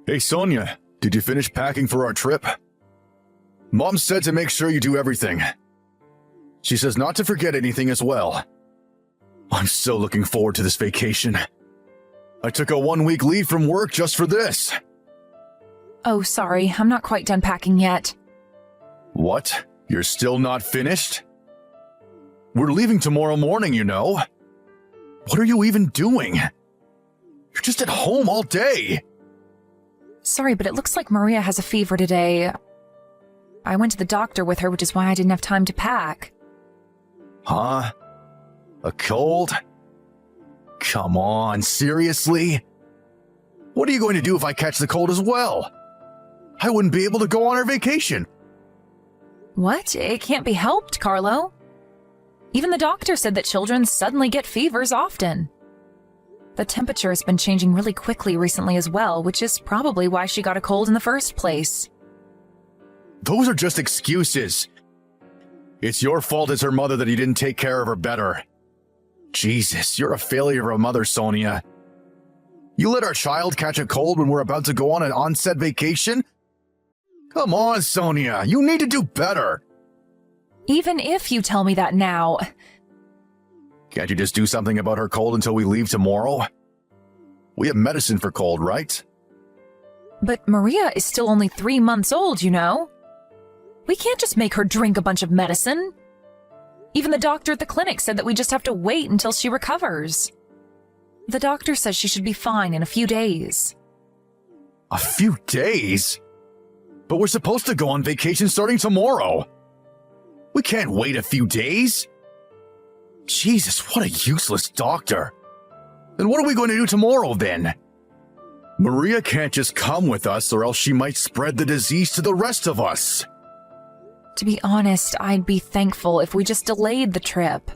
Hey Sonia, did you finish packing for our trip? Mom said to make sure you do everything. She says not to forget anything as well. I'm so looking forward to this vacation. I took a 1-week leave from work just for this. Oh, sorry, I'm not quite done packing yet. What? You're still not finished? We're leaving tomorrow morning, you know. What are you even doing? You're just at home all day. Sorry, but it looks like Maria has a fever today. I went to the doctor with her, which is why I didn't have time to pack. Huh? A cold? Come on, seriously? What are you going to do if I catch the cold as well? I wouldn't be able to go on our vacation. What? It can't be helped, Carlo. Even the doctor said that children suddenly get fevers often. The temperature has been changing really quickly recently as well, which is probably why she got a cold in the first place. Those are just excuses. It's your fault as her mother that you didn't take care of her better. Jesus, you're a failure of a mother, Sonia. You let our child catch a cold when we're about to go on an onset vacation? Come on, Sonia, you need to do better. Even if you tell me that now... Can't you just do something about her cold until we leave tomorrow? We have medicine for cold, right? But Maria is still only 3 months old, you know? We can't just make her drink a bunch of medicine. Even the doctor at the clinic said that we just have to wait until she recovers. The doctor says she should be fine in a few days. A few days? But we're supposed to go on vacation starting tomorrow. We can't wait a few days. Jesus, what a useless doctor. Then what are we going to do tomorrow then? Maria can't just come with us or else she might spread the disease to the rest of us. To be honest, I'd be thankful if we just delayed the trip.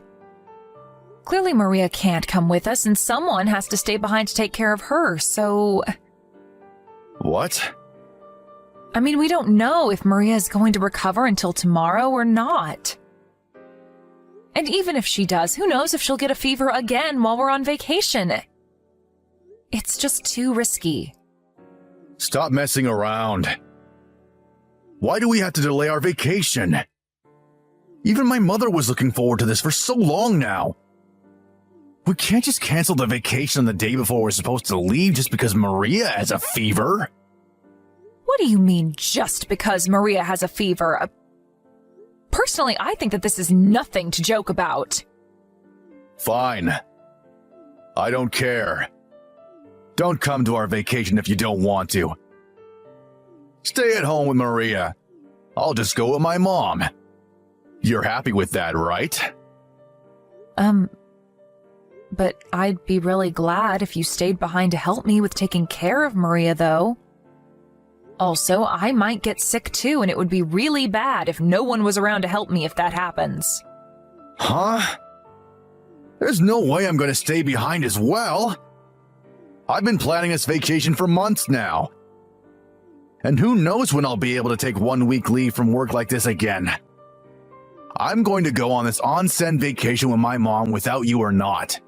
Clearly Maria can't come with us and someone has to stay behind to take care of her, so... What? I mean, we don't know if Maria is going to recover until tomorrow or not. And even if she does, who knows if she'll get a fever again while we're on vacation? It's just too risky. Stop messing around. Why do we have to delay our vacation? Even my mother was looking forward to this for so long now. We can't just cancel the vacation on the day before we're supposed to leave just because Maria has a fever. What do you mean, just because Maria has a fever? Personally, I think that this is nothing to joke about. Fine. I don't care. Don't come to our vacation if you don't want to. Stay at home with Maria. I'll just go with my mom. You're happy with that, right? But I'd be really glad if you stayed behind to help me with taking care of Maria, though. Also, I might get sick too, and it would be really bad if no one was around to help me if that happens. Huh? There's no way I'm going to stay behind as well. I've been planning this vacation for months now. And who knows when I'll be able to take 1 week leave from work like this again. I'm going to go on this onsen vacation with my mom without you or not.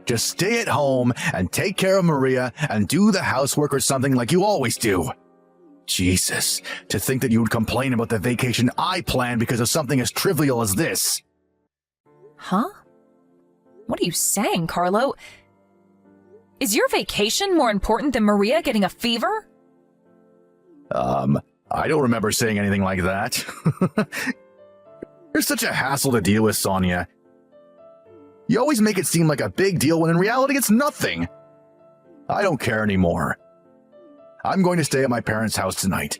Just stay at home and take care of Maria and do the housework or something like you always do. Jesus, to think that you would complain about the vacation I planned because of something as trivial as this. Huh? What are you saying, Carlo? Is your vacation more important than Maria getting a fever? I don't remember saying anything like that. You're such a hassle to deal with, Sonia. You always make it seem like a big deal when in reality it's nothing. I don't care anymore. I'm going to stay at my parents' house tonight.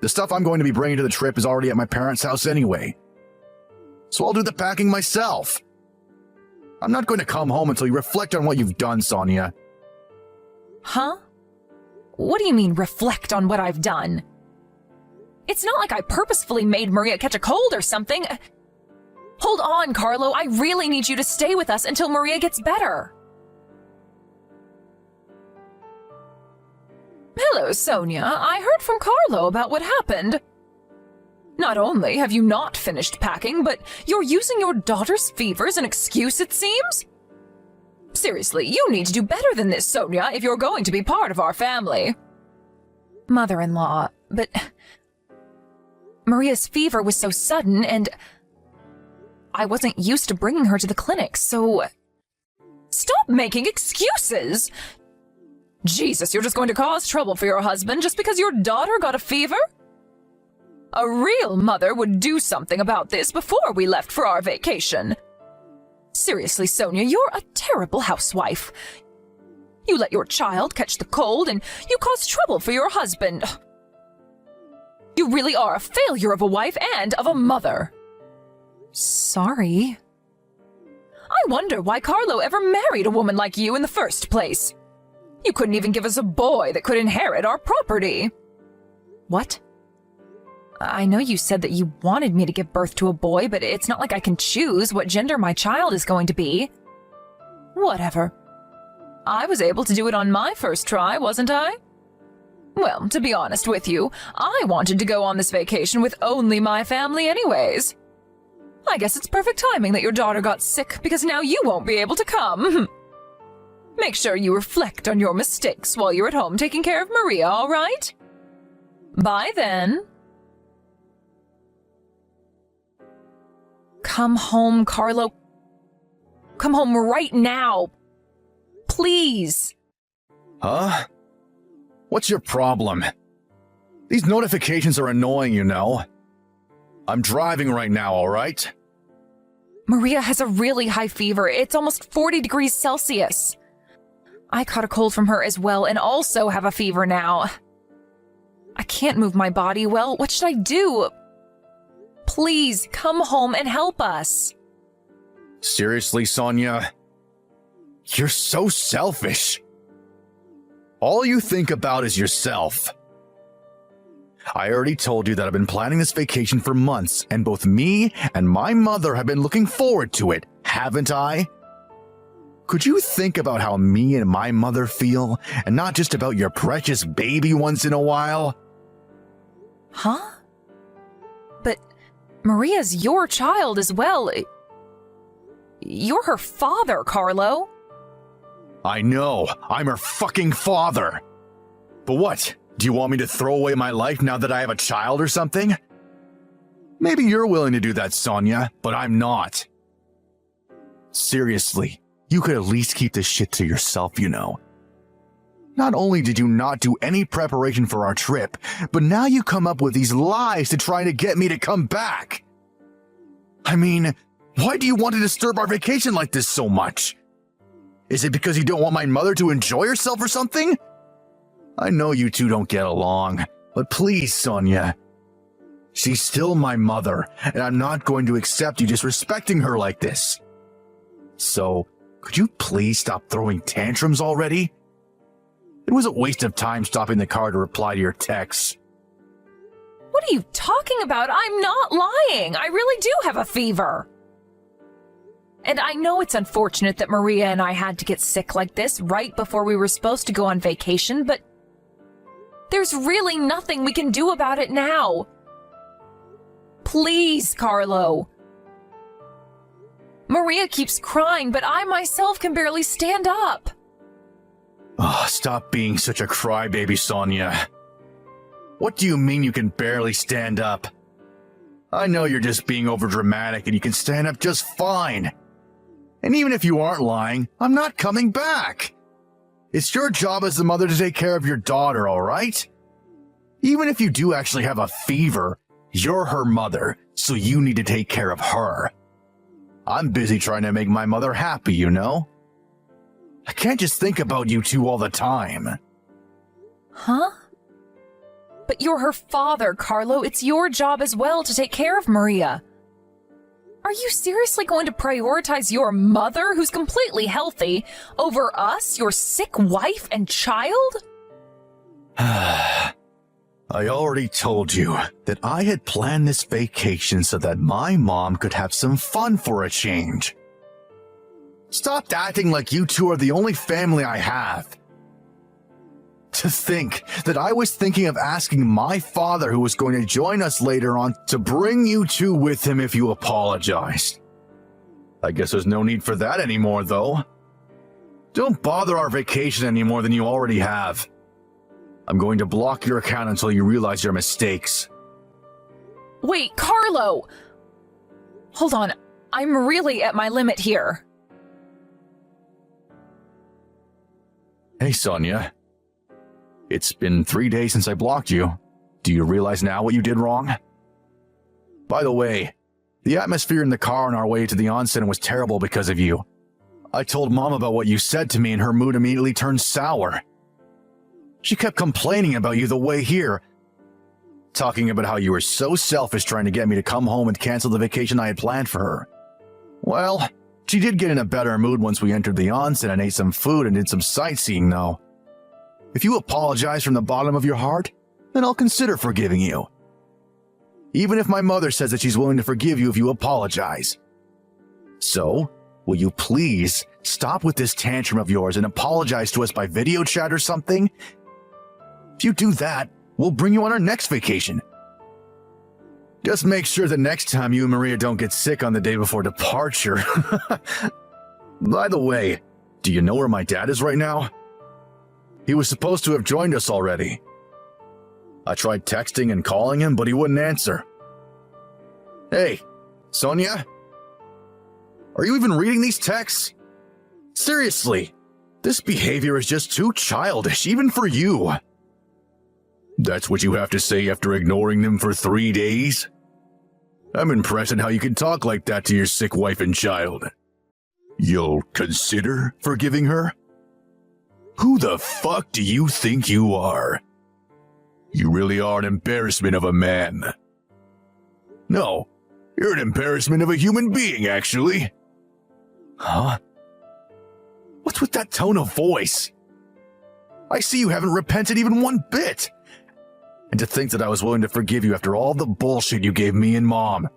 The stuff I'm going to be bringing to the trip is already at my parents' house anyway. So I'll do the packing myself. I'm not going to come home until you reflect on what you've done, Sonia. Huh? What do you mean, reflect on what I've done? It's not like I purposefully made Maria catch a cold or something. Hold on, Carlo. I really need you to stay with us until Maria gets better. Hello, Sonia. I heard from Carlo about what happened. Not only have you not finished packing, but you're using your daughter's fever as an excuse, it seems? Seriously, you need to do better than this, Sonia, if you're going to be part of our family. Mother-in-law, but Maria's fever was so sudden, and I wasn't used to bringing her to the clinic, so stop making excuses! Jesus, you're just going to cause trouble for your husband just because your daughter got a fever? A real mother would do something about this before we left for our vacation. Seriously, Sonia, you're a terrible housewife. You let your child catch the cold and you cause trouble for your husband. You really are a failure of a wife and of a mother. Sorry. I wonder why Carlo ever married a woman like you in the first place. You couldn't even give us a boy that could inherit our property. What? I know you said that you wanted me to give birth to a boy, but it's not like I can choose what gender my child is going to be. Whatever. I was able to do it on my first try, wasn't I? Well, to be honest with you, I wanted to go on this vacation with only my family anyways. I guess it's perfect timing that your daughter got sick, because now you won't be able to come. Make sure you reflect on your mistakes while you're at home taking care of Maria, all right? Bye then. Come home, Carlo. Come home right now. Please. Huh? What's your problem? These notifications are annoying, you know. I'm driving right now, all right? Maria has a really high fever. It's almost 40 degrees Celsius. I caught a cold from her as well and also have a fever now. I can't move my body well. What should I do? Please, come home and help us. Seriously, Sonia? You're so selfish. All you think about is yourself. I already told you that I've been planning this vacation for months, and both me and my mother have been looking forward to it, haven't I? Could you think about how me and my mother feel, and not just about your precious baby once in a while? Huh? But Maria's your child as well. You're her father, Carlo. I know, I'm her fucking father. But what, do you want me to throw away my life now that I have a child or something? Maybe you're willing to do that, Sonia, but I'm not. Seriously, you could at least keep this shit to yourself, you know. Not only did you not do any preparation for our trip, but now you come up with these lies to try to get me to come back. I mean, why do you want to disturb our vacation like this so much? Is it because you don't want my mother to enjoy herself or something? I know you two don't get along, but please, Sonia. She's still my mother, and I'm not going to accept you disrespecting her like this. So, could you please stop throwing tantrums already? It was a waste of time stopping the car to reply to your texts. What are you talking about? I'm not lying. I really do have a fever. And I know it's unfortunate that Maria and I had to get sick like this right before we were supposed to go on vacation, but there's really nothing we can do about it now. Please, Carlo. Maria keeps crying, but I myself can barely stand up. Oh, stop being such a crybaby, Sonia. What do you mean you can barely stand up? I know you're just being overdramatic and you can stand up just fine. And even if you aren't lying, I'm not coming back. It's your job as the mother to take care of your daughter, all right? Even if you do actually have a fever, you're her mother, so you need to take care of her. I'm busy trying to make my mother happy, you know? I can't just think about you two all the time. Huh? But you're her father, Carlo. It's your job as well to take care of Maria. Are you seriously going to prioritize your mother, who's completely healthy, over us, your sick wife and child? I already told you that I had planned this vacation so that my mom could have some fun for a change. Stop acting like you two are the only family I have. To think that I was thinking of asking my father, who was going to join us later on, to bring you two with him if you apologized. I guess there's no need for that anymore, though. Don't bother our vacation any more than you already have. I'm going to block your account until you realize your mistakes. Wait, Carlo! Hold on, I'm really at my limit here. Hey, Sonia. It's been 3 days since I blocked you. Do you realize now what you did wrong? By the way, the atmosphere in the car on our way to the onsen was terrible because of you. I told Mom about what you said to me and her mood immediately turned sour. She kept complaining about you the way here, talking about how you were so selfish trying to get me to come home and cancel the vacation I had planned for her. Well, she did get in a better mood once we entered the onsen and ate some food and did some sightseeing, though. If you apologize from the bottom of your heart, then I'll consider forgiving you. Even if my mother says that she's willing to forgive you if you apologize. So, will you please stop with this tantrum of yours and apologize to us by video chat or something? If you do that, we'll bring you on our next vacation. Just make sure that next time you and Maria don't get sick on the day before departure. By the way, do you know where my dad is right now? He was supposed to have joined us already. I tried texting and calling him, but he wouldn't answer. Hey, Sonia? Are you even reading these texts? Seriously, this behavior is just too childish, even for you. That's what you have to say after ignoring them for 3 days? I'm impressed at how you can talk like that to your sick wife and child. You'll consider forgiving her? Who the fuck do you think you are? You really are an embarrassment of a man. No, you're an embarrassment of a human being, actually. Huh? What's with that tone of voice? I see you haven't repented even one bit. And to think that I was willing to forgive you after all the bullshit you gave me and Mom.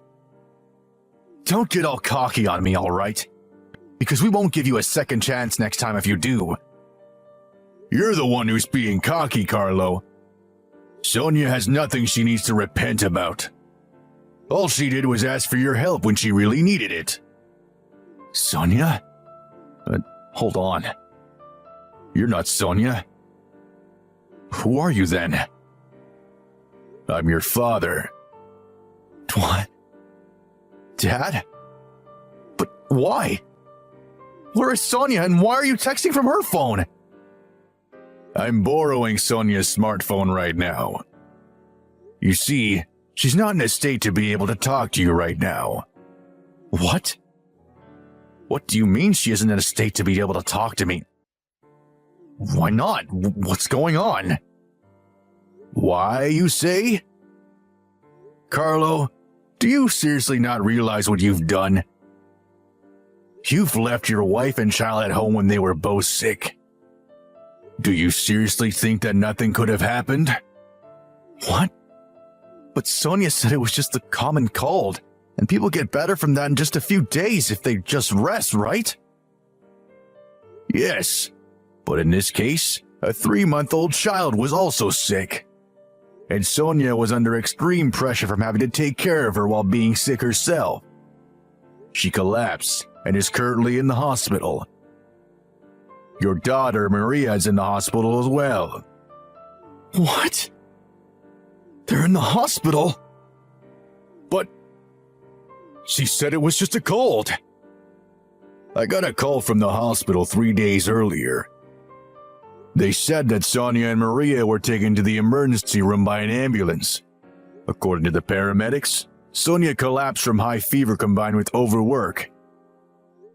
Don't get all cocky on me, all right? Because we won't give you a second chance next time if you do. You're the one who's being cocky, Carlo. Sonia has nothing she needs to repent about. All she did was ask for your help when she really needed it. Sonia? Hold on. You're not Sonia. Who are you then? I'm your father. What? Dad? But why? Where is Sonia and why are you texting from her phone? I'm borrowing Sonia's smartphone right now. You see, she's not in a state to be able to talk to you right now. What? What do you mean she isn't in a state to be able to talk to me? Why not? What's going on? Why, you say? Carlo, do you seriously not realize what you've done? You've left your wife and child at home when they were both sick. Do you seriously think that nothing could have happened? What? But Sonia said it was just a common cold, and people get better from that in just a few days if they just rest, right? Yes, but in this case, a 3-month-old child was also sick. And Sonia was under extreme pressure from having to take care of her while being sick herself. She collapsed and is currently in the hospital. Your daughter, Maria, is in the hospital as well. What? They're in the hospital? But she said it was just a cold. I got a call from the hospital 3 days earlier. They said that Sonia and Maria were taken to the emergency room by an ambulance. According to the paramedics, Sonia collapsed from high fever combined with overwork.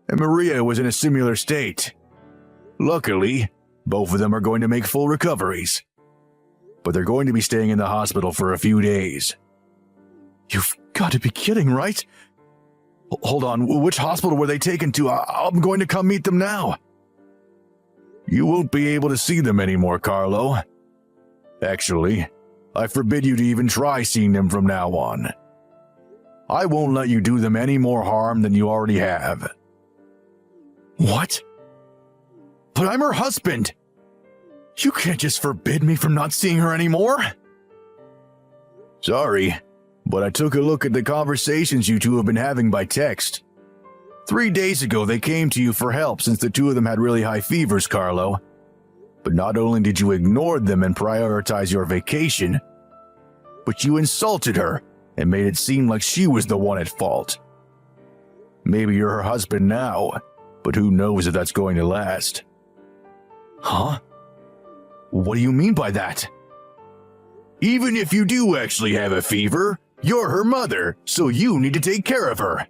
And Maria was in a similar state. Luckily, both of them are going to make full recoveries. But they're going to be staying in the hospital for a few days. You've got to be kidding, right? Hold on, which hospital were they taken to? I'm going to come meet them now. You won't be able to see them anymore, Carlo. Actually, I forbid you to even try seeing them from now on. I won't let you do them any more harm than you already have. What? But I'm her husband. You can't just forbid me from not seeing her anymore. Sorry, but I took a look at the conversations you two have been having by text. 3 days ago, they came to you for help since the two of them had really high fevers, Carlo. But not only did you ignore them and prioritize your vacation, but you insulted her and made it seem like she was the one at fault. Maybe you're her husband now, but who knows if that's going to last. Huh? What do you mean by that? Even if you do actually have a fever, you're her mother, so you need to take care of her.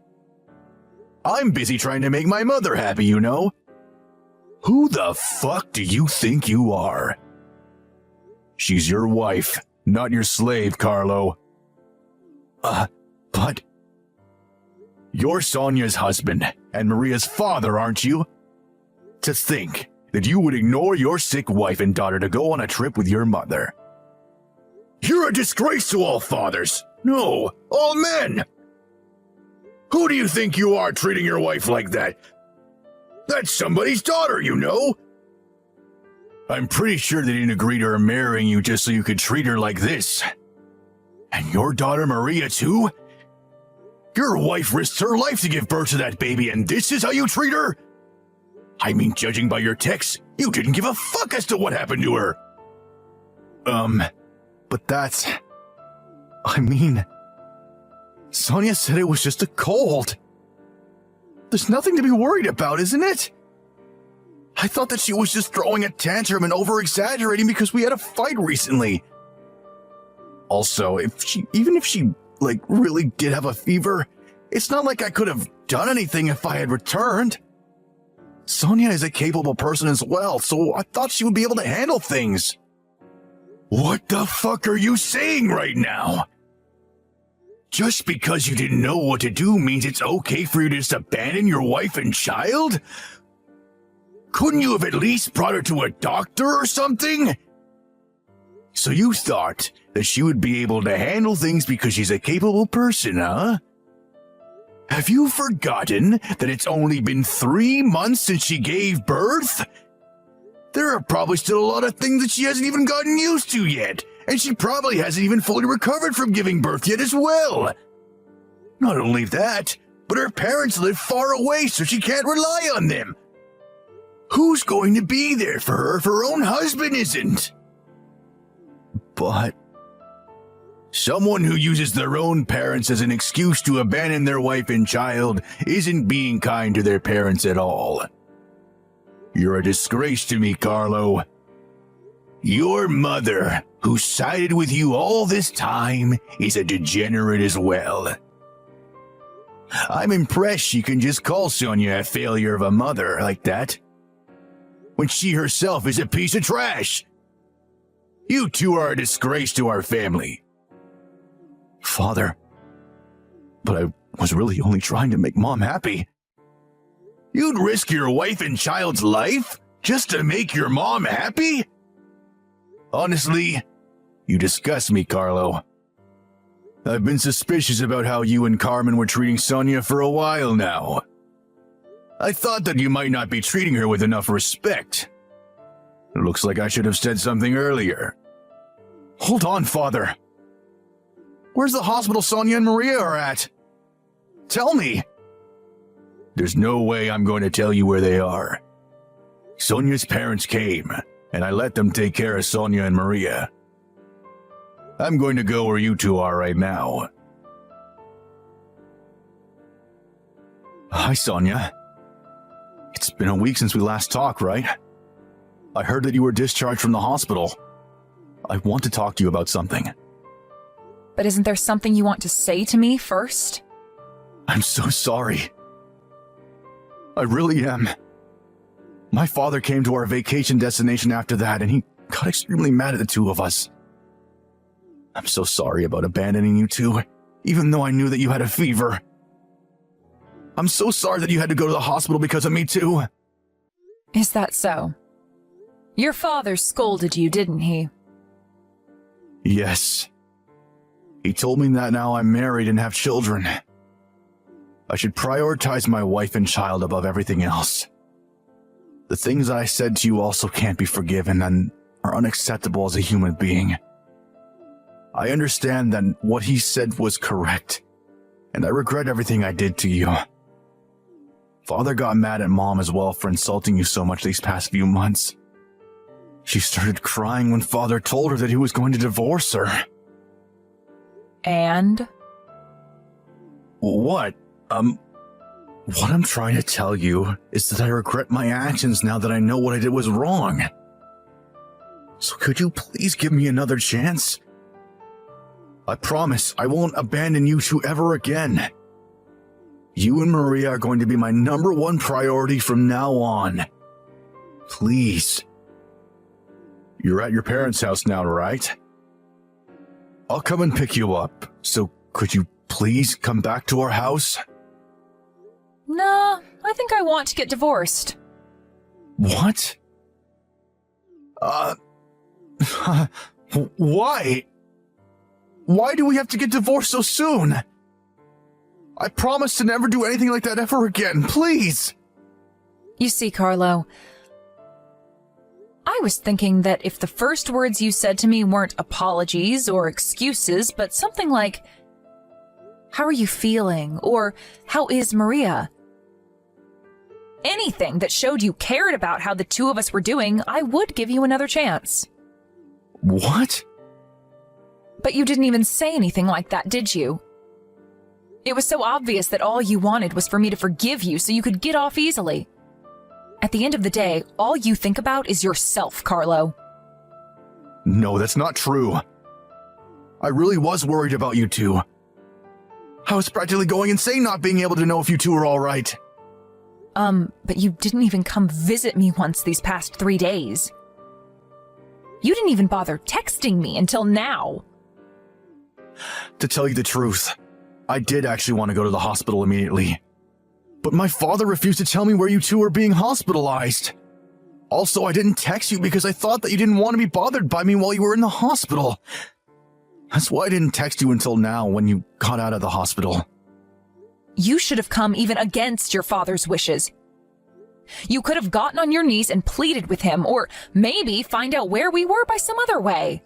I'm busy trying to make my mother happy, you know. Who the fuck do you think you are? She's your wife, not your slave, Carlo. But... You're Sonia's husband and Maria's father, aren't you? To think that you would ignore your sick wife and daughter to go on a trip with your mother. You're a disgrace to all fathers. No, all men. Who do you think you are treating your wife like that? That's somebody's daughter, you know. I'm pretty sure they didn't agree to her marrying you just so you could treat her like this. And your daughter Maria too? Your wife risked her life to give birth to that baby, and this is how you treat her? I mean, judging by your texts, you didn't give a fuck as to what happened to her. But that's... I mean... Sonia said it was just a cold. There's nothing to be worried about, isn't it? I thought that she was just throwing a tantrum and over-exaggerating because we had a fight recently. Also, even if she really did have a fever, it's not like I could have done anything if I had returned. Sonia is a capable person as well, so I thought she would be able to handle things. What the fuck are you saying right now? Just because you didn't know what to do means it's okay for you to just abandon your wife and child? Couldn't you have at least brought her to a doctor or something? So you thought that she would be able to handle things because she's a capable person, huh? Have you forgotten that it's only been 3 months since she gave birth? There are probably still a lot of things that she hasn't even gotten used to yet, and she probably hasn't even fully recovered from giving birth yet as well. Not only that, but her parents live far away, so she can't rely on them. Who's going to be there for her if her own husband isn't? But... someone who uses their own parents as an excuse to abandon their wife and child isn't being kind to their parents at all. You're a disgrace to me, Carlo. Your mother, who sided with you all this time, is a degenerate as well. I'm impressed she can just call Sonia a failure of a mother like that, when she herself is a piece of trash. You two are a disgrace to our family. Father, but I was really only trying to make Mom happy. You'd risk your wife and child's life just to make your mom happy? Honestly, you disgust me, Carlo. I've been suspicious about how you and Carmen were treating Sonia for a while now. I thought that you might not be treating her with enough respect. It looks like I should have said something earlier. Hold on, Father. Where's the hospital Sonia and Maria are at? Tell me. There's no way I'm going to tell you where they are. Sonia's parents came, and I let them take care of Sonia and Maria. I'm going to go where you two are right now. Hi, Sonia. It's been a week since we last talked, right? I heard that you were discharged from the hospital. I want to talk to you about something. But isn't there something you want to say to me first? I'm so sorry. I really am. My father came to our vacation destination after that, and he got extremely mad at the two of us. I'm so sorry about abandoning you two, even though I knew that you had a fever. I'm so sorry that you had to go to the hospital because of me too. Is that so? Your father scolded you, didn't he? Yes. He told me that now I'm married and have children, I should prioritize my wife and child above everything else. The things that I said to you also can't be forgiven and are unacceptable as a human being. I understand that what he said was correct, and I regret everything I did to you. Father got mad at Mom as well for insulting you so much these past few months. She started crying when Father told her that he was going to divorce her. And? What? What I'm trying to tell you is that I regret my actions now that I know what I did was wrong. So could you please give me another chance? I promise I won't abandon you two ever again. You and Maria are going to be my #1 priority from now on. Please. You're at your parents' house now, right? I'll come and pick you up, so could you please come back to our house? Nah, I think I want to get divorced. What? Why? Why do we have to get divorced so soon? I promise to never do anything like that ever again, please. You see, Carlo, I was thinking that if the first words you said to me weren't apologies or excuses, but something like, "How are you feeling?" or "How is Maria?" anything that showed you cared about how the two of us were doing, I would give you another chance. What? But you didn't even say anything like that, did you? It was so obvious that all you wanted was for me to forgive you so you could get off easily. At the end of the day, all you think about is yourself, Carlo. No, that's not true. I really was worried about you two. I was practically going insane not being able to know if you two were all right. But you didn't even come visit me once these past 3 days. You didn't even bother texting me until now. To tell you the truth, I did actually want to go to the hospital immediately. But my father refused to tell me where you two were being hospitalized. Also, I didn't text you because I thought that you didn't want to be bothered by me while you were in the hospital. That's why I didn't text you until now when you got out of the hospital. You should have come even against your father's wishes. You could have gotten on your knees and pleaded with him, or maybe find out where we were by some other way.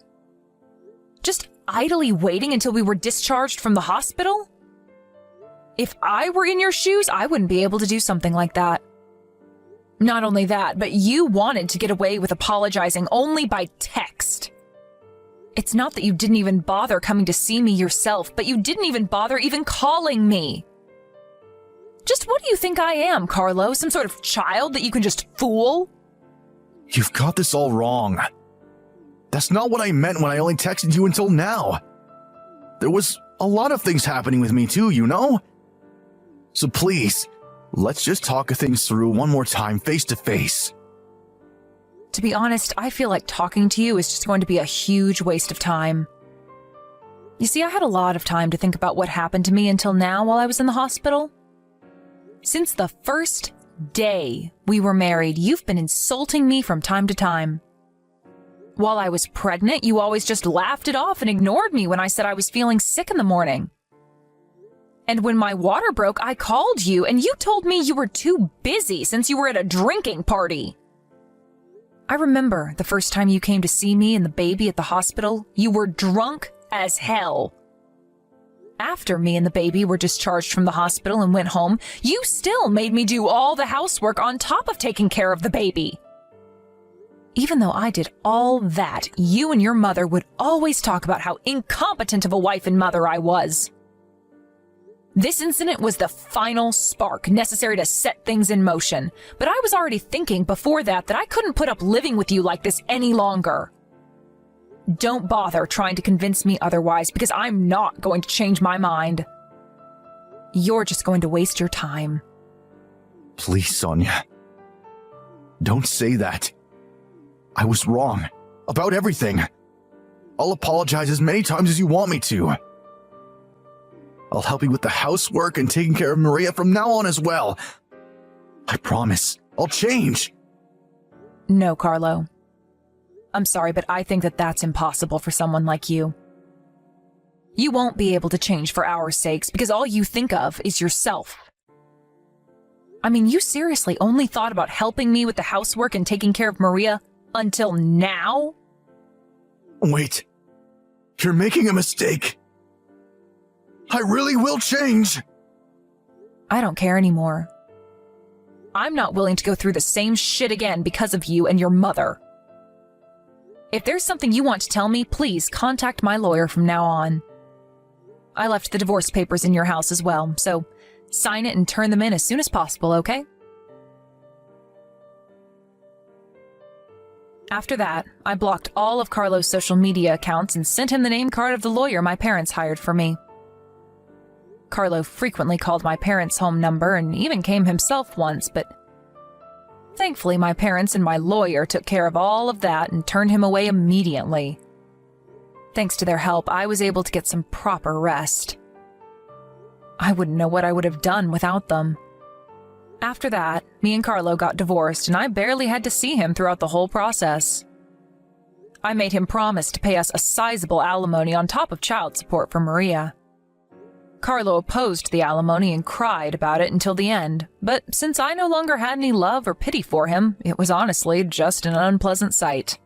Just idly waiting until we were discharged from the hospital? If I were in your shoes, I wouldn't be able to do something like that. Not only that, but you wanted to get away with apologizing only by text. It's not that you didn't even bother coming to see me yourself, but you didn't even bother even calling me. Just what do you think I am, Carlo? Some sort of child that you can just fool? You've got this all wrong. That's not what I meant when I only texted you until now. There was a lot of things happening with me too, you know? So please, let's just talk things through one more time, face to face. To be honest, I feel like talking to you is just going to be a huge waste of time. You see, I had a lot of time to think about what happened to me until now while I was in the hospital. Since the first day we were married, you've been insulting me from time to time. While I was pregnant, you always just laughed it off and ignored me when I said I was feeling sick in the morning. And when my water broke, I called you and you told me you were too busy since you were at a drinking party. I remember the first time you came to see me and the baby at the hospital, you were drunk as hell. After me and the baby were discharged from the hospital and went home, you still made me do all the housework on top of taking care of the baby. Even though I did all that, you and your mother would always talk about how incompetent of a wife and mother I was. This incident was the final spark necessary to set things in motion, but I was already thinking before that I couldn't put up living with you like this any longer. Don't bother trying to convince me otherwise, because I'm not going to change my mind. You're just going to waste your time. Please, Sonia. Don't say that. I was wrong. About everything. I'll apologize as many times as you want me to. I'll help you with the housework and taking care of Maria from now on as well. I promise. I'll change. No, Carlo. I'm sorry, but I think that that's impossible for someone like you. You won't be able to change for our sakes because all you think of is yourself. I mean, you seriously only thought about helping me with the housework and taking care of Maria until now? Wait. You're making a mistake. I really will change. I don't care anymore. I'm not willing to go through the same shit again because of you and your mother. If there's something you want to tell me, please contact my lawyer from now on. I left the divorce papers in your house as well, so sign it and turn them in as soon as possible, okay? After that, I blocked all of Carlo's social media accounts and sent him the name card of the lawyer my parents hired for me. Carlo frequently called my parents' home number and even came himself once, but thankfully my parents and my lawyer took care of all of that and turned him away immediately. Thanks to their help, I was able to get some proper rest. I wouldn't know what I would have done without them. After that, me and Carlo got divorced, and I barely had to see him throughout the whole process. I made him promise to pay us a sizable alimony on top of child support for Maria. Carlo opposed the alimony and cried about it until the end, but since I no longer had any love or pity for him, it was honestly just an unpleasant sight.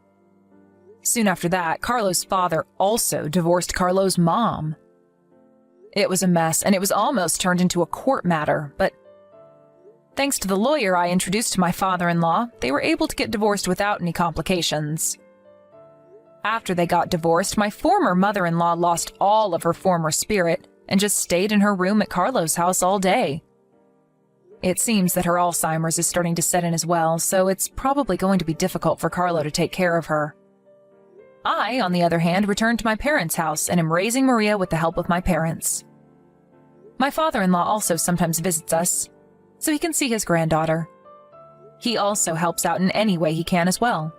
Soon after that, Carlo's father also divorced Carlo's mom. It was a mess, and it was almost turned into a court matter, but thanks to the lawyer I introduced to my father-in-law, they were able to get divorced without any complications. After they got divorced, my former mother-in-law lost all of her former spirit and just stayed in her room at Carlo's house all day. It seems that her Alzheimer's is starting to set in as well, so it's probably going to be difficult for Carlo to take care of her. I, on the other hand, returned to my parents' house and am raising Maria with the help of my parents. My father-in-law also sometimes visits us, so he can see his granddaughter. He also helps out in any way he can as well.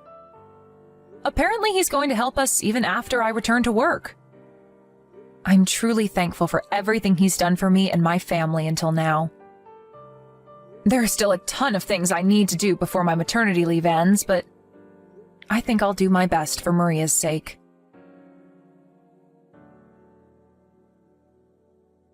Apparently, he's going to help us even after I return to work. I'm truly thankful for everything he's done for me and my family until now. There are still a ton of things I need to do before my maternity leave ends, but I think I'll do my best for Maria's sake.